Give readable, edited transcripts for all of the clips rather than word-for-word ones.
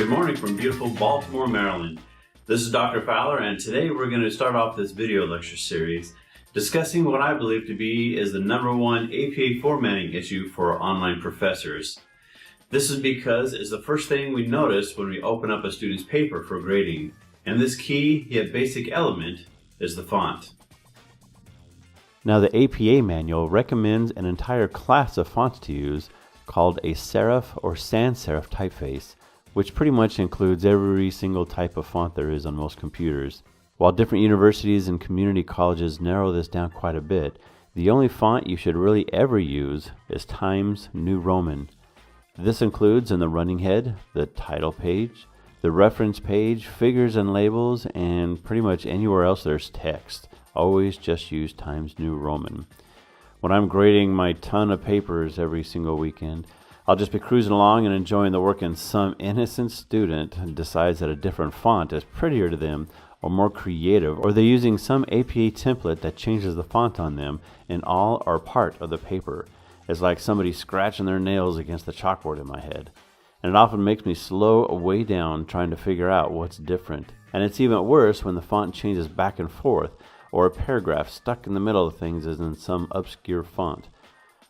Good morning from beautiful Baltimore, Maryland. This is Dr. Fowler, and today we're going to start off this video lecture series discussing what I believe to be is the #1 APA formatting issue for online professors. This is because it's the first thing we notice when we open up a student's paper for grading, and this key yet basic element is the font. Now, the APA manual recommends an entire class of fonts to use called a serif or sans serif typeface, which pretty much includes every single type of font there is on most computers. While different universities and community colleges narrow this down quite a bit, the only font you should really ever use is Times New Roman. This includes in the running head, the title page, the reference page, figures and labels, and pretty much anywhere else there's text. Always just use Times New Roman. When I'm grading my ton of papers every single weekend, I'll just be cruising along and enjoying the work, and some innocent student decides that a different font is prettier to them or more creative, or they're using some APA template that changes the font on them, and all are part of the paper. It's like somebody scratching their nails against the chalkboard in my head. And it often makes me slow way down trying to figure out what's different. And it's even worse when the font changes back and forth, or a paragraph stuck in the middle of things is in some obscure font.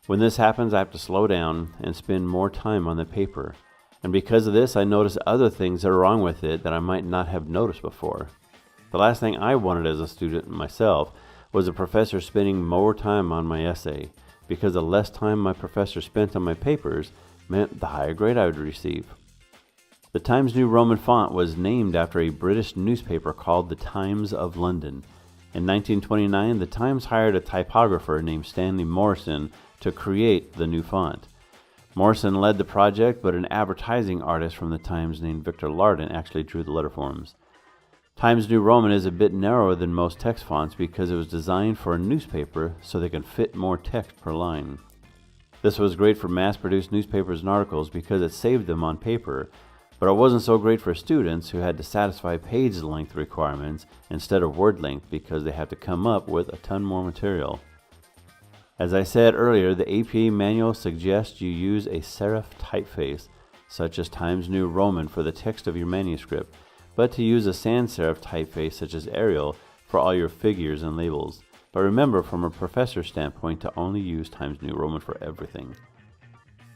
When this happens, I have to slow down and spend more time on the paper. And because of this, I notice other things that are wrong with it that I might not have noticed before. The last thing I wanted as a student myself was a professor spending more time on my essay, because the less time my professor spent on my papers meant the higher grade I would receive. The Times New Roman font was named after a British newspaper called the Times of London. In 1929, the Times hired a typographer named Stanley Morrison to create the new font. Morrison led the project, but an advertising artist from the Times named Victor Lardon actually drew the letterforms. Times New Roman is a bit narrower than most text fonts because it was designed for a newspaper so they can fit more text per line. This was great for mass-produced newspapers and articles because it saved them on paper, but it wasn't so great for students who had to satisfy page length requirements instead of word length because they had to come up with a ton more material. As I said earlier, the APA manual suggests you use a serif typeface, such as Times New Roman for the text of your manuscript, but to use a sans serif typeface such as Arial for all your figures and labels. But remember, from a professor's standpoint, to only use Times New Roman for everything.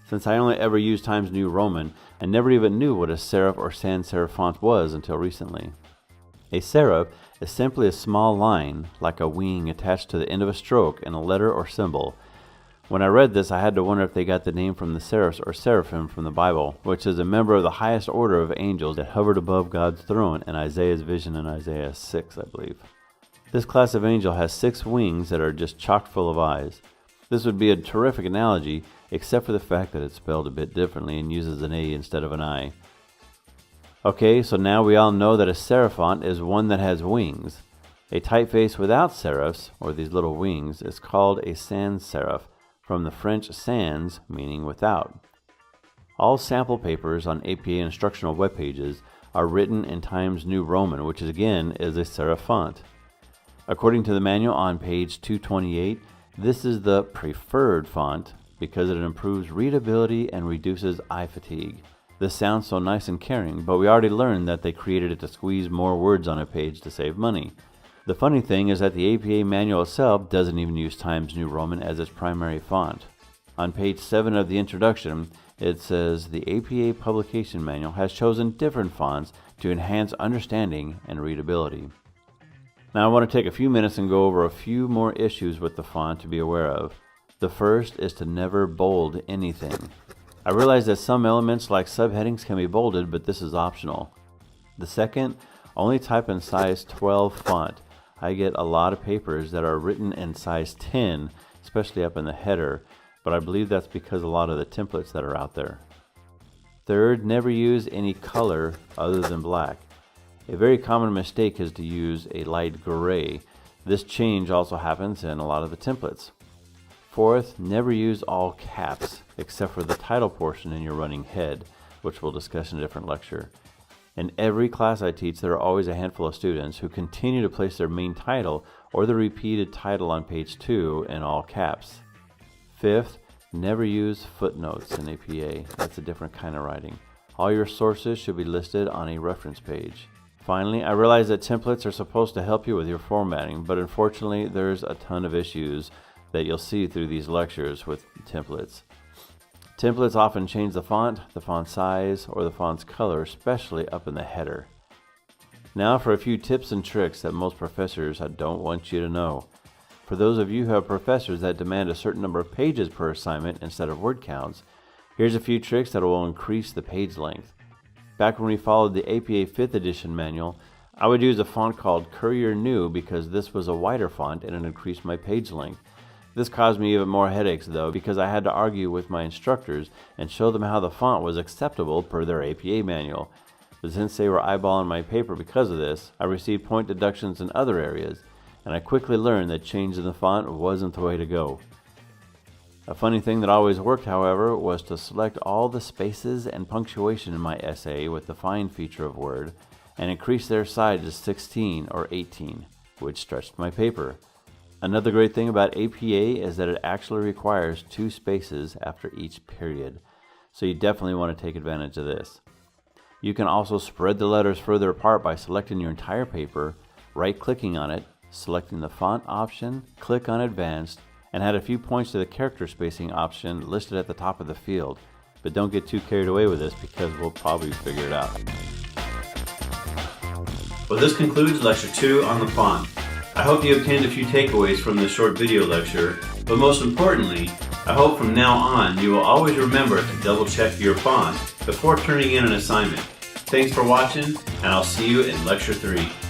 Since I only ever used Times New Roman, I never even knew what a serif or sans serif font was until recently. A serif is simply a small line, like a wing attached to the end of a stroke in a letter or symbol. When I read this, I had to wonder if they got the name from the seraphs or seraphim from the Bible, which is a member of the highest order of angels that hovered above God's throne in Isaiah's vision in Isaiah 6, I believe. This class of angel has 6 wings that are just chock full of eyes. This would be a terrific analogy, except for the fact that it's spelled a bit differently and uses an A instead of an I. Okay, so now we all know that a serif font is one that has wings. A typeface without serifs, or these little wings, is called a sans serif, from the French sans, meaning without. All sample papers on APA instructional web pages are written in Times New Roman, which again is a serif font. According to the manual on page 228, this is the preferred font because it improves readability and reduces eye fatigue. This sounds so nice and caring, but we already learned that they created it to squeeze more words on a page to save money. The funny thing is that the APA manual itself doesn't even use Times New Roman as its primary font. On page 7 of the introduction, it says the APA publication manual has chosen different fonts to enhance understanding and readability. Now I want to take a few minutes and go over a few more issues with the font to be aware of. The first is to never bold anything. I realize that some elements like subheadings can be bolded, but this is optional. The second, only type in size 12 font. I get a lot of papers that are written in size 10, especially up in the header, but I believe that's because a lot of the templates that are out there. Third, never use any color other than black. A very common mistake is to use a light gray. This change also happens in a lot of the templates. Fourth, never use all caps except for the title portion in your running head, which we'll discuss in a different lecture. In every class I teach, there are always a handful of students who continue to place their main title or the repeated title on page 2 in all caps. Fifth, never use footnotes in APA. That's a different kind of writing. All your sources should be listed on a reference page. Finally, I realize that templates are supposed to help you with your formatting, but unfortunately there's a ton of issues that you'll see through these lectures with templates. Templates often change the font size, or the font's color, especially up in the header. Now for a few tips and tricks that most professors don't want you to know. For those of you who have professors that demand a certain number of pages per assignment instead of word counts, here's a few tricks that will increase the page length. Back when we followed the APA 5th edition manual, I would use a font called Courier New because this was a wider font and it increased my page length. This caused me even more headaches though, because I had to argue with my instructors and show them how the font was acceptable per their APA manual. But since they were eyeballing my paper because of this, I received point deductions in other areas, and I quickly learned that changing the font wasn't the way to go. A funny thing that always worked, however, was to select all the spaces and punctuation in my essay with the find feature of Word and increase their size to 16 or 18, which stretched my paper. Another great thing about APA is that it actually requires 2 spaces after each period, so you definitely want to take advantage of this. You can also spread the letters further apart by selecting your entire paper, right-clicking on it, selecting the font option, click on Advanced, and add a few points to the character spacing option listed at the top of the field. But don't get too carried away with this because we'll probably figure it out. Well, this concludes Lecture 2 on the font. I hope you obtained a few takeaways from this short video lecture, but most importantly, I hope from now on you will always remember to double check your font before turning in an assignment. Thanks for watching, and I'll see you in Lecture 3.